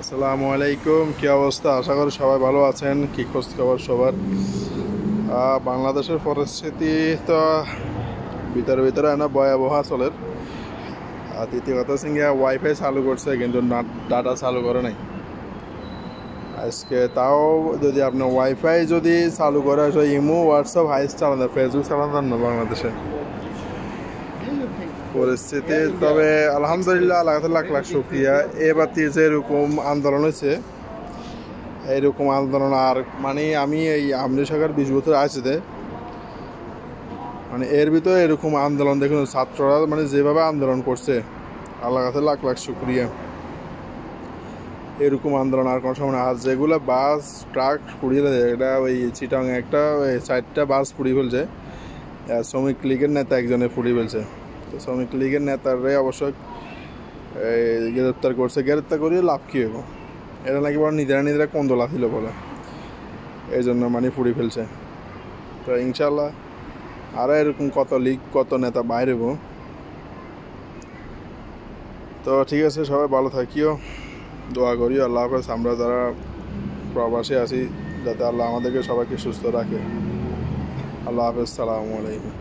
আসসালামু আলাইকুম, কি অবস্থা? আশা করি সবাই ভালো আছেন। কি খোঁজ খবর সবার? বাংলাদেশের পরিস্থিতি তো ভিতরে ভিতরে না ভয়াবহ চলে। আর দ্বিতীয় কথা হচ্ছে ওয়াইফাই চালু করছে কিন্তু ডাটা চালু করে নাই আজকে। তাও যদি আপনার ওয়াইফাই যদি চালু করে ইমো হোয়াটসঅ্যাপ হাইস চালানো, ফেসবুক চালানো না বাংলাদেশে পরিস্থিতি। তবে আলহামদুলিল্লাহ, আল্লাহ লাখ লাখ শুক্রিয়া। এবার যে এরকম আন্দোলন হয়েছে, এইরকম আন্দোলন আর মানে আমি এই আমলি সরকার 20 বছর আসছে, মানে এর ভিতরে এরকম আন্দোলন দেখুন, ছাত্ররা মানে যেভাবে আন্দোলন করছে, আল্লাহ কাছে লাখ লাখ শুক্রিয়া। এরকম আন্দোলন আর কোনো সময় না। আর যেগুলো বাস ট্রাক পুড়িয়ে এটা ওই চিটাং একটা 4টা বাস পুড়িয়ে ফেলছে, শ্রমিক লীগের নেতা একজনে পুড়িয়ে ফেলছে। তো শ্রমিক লীগের নেতারে অবশ্যই গ্রেপ্তার করছে, গ্রেপ্তার করিয়ে লাভ কী হবো? এটা নাকি বড় নিজেরা কন্দলা ছিল বলে, এই জন্য মানে পুড়িয়ে ফেলছে। তো ইনশাল্লাহ আরও এরকম কত লীগ কত নেতা বাইরেব। তো ঠিক আছে, সবাই ভালো থাকিও, দোয়া করিও। আল্লাহ হাফেজ। আমরা যারা প্রবাসে আছি, যাতে আল্লাহ আমাদেরকে সবাইকে সুস্থ রাখে। আল্লাহ হাফেজ, সালামু আলাইকুম।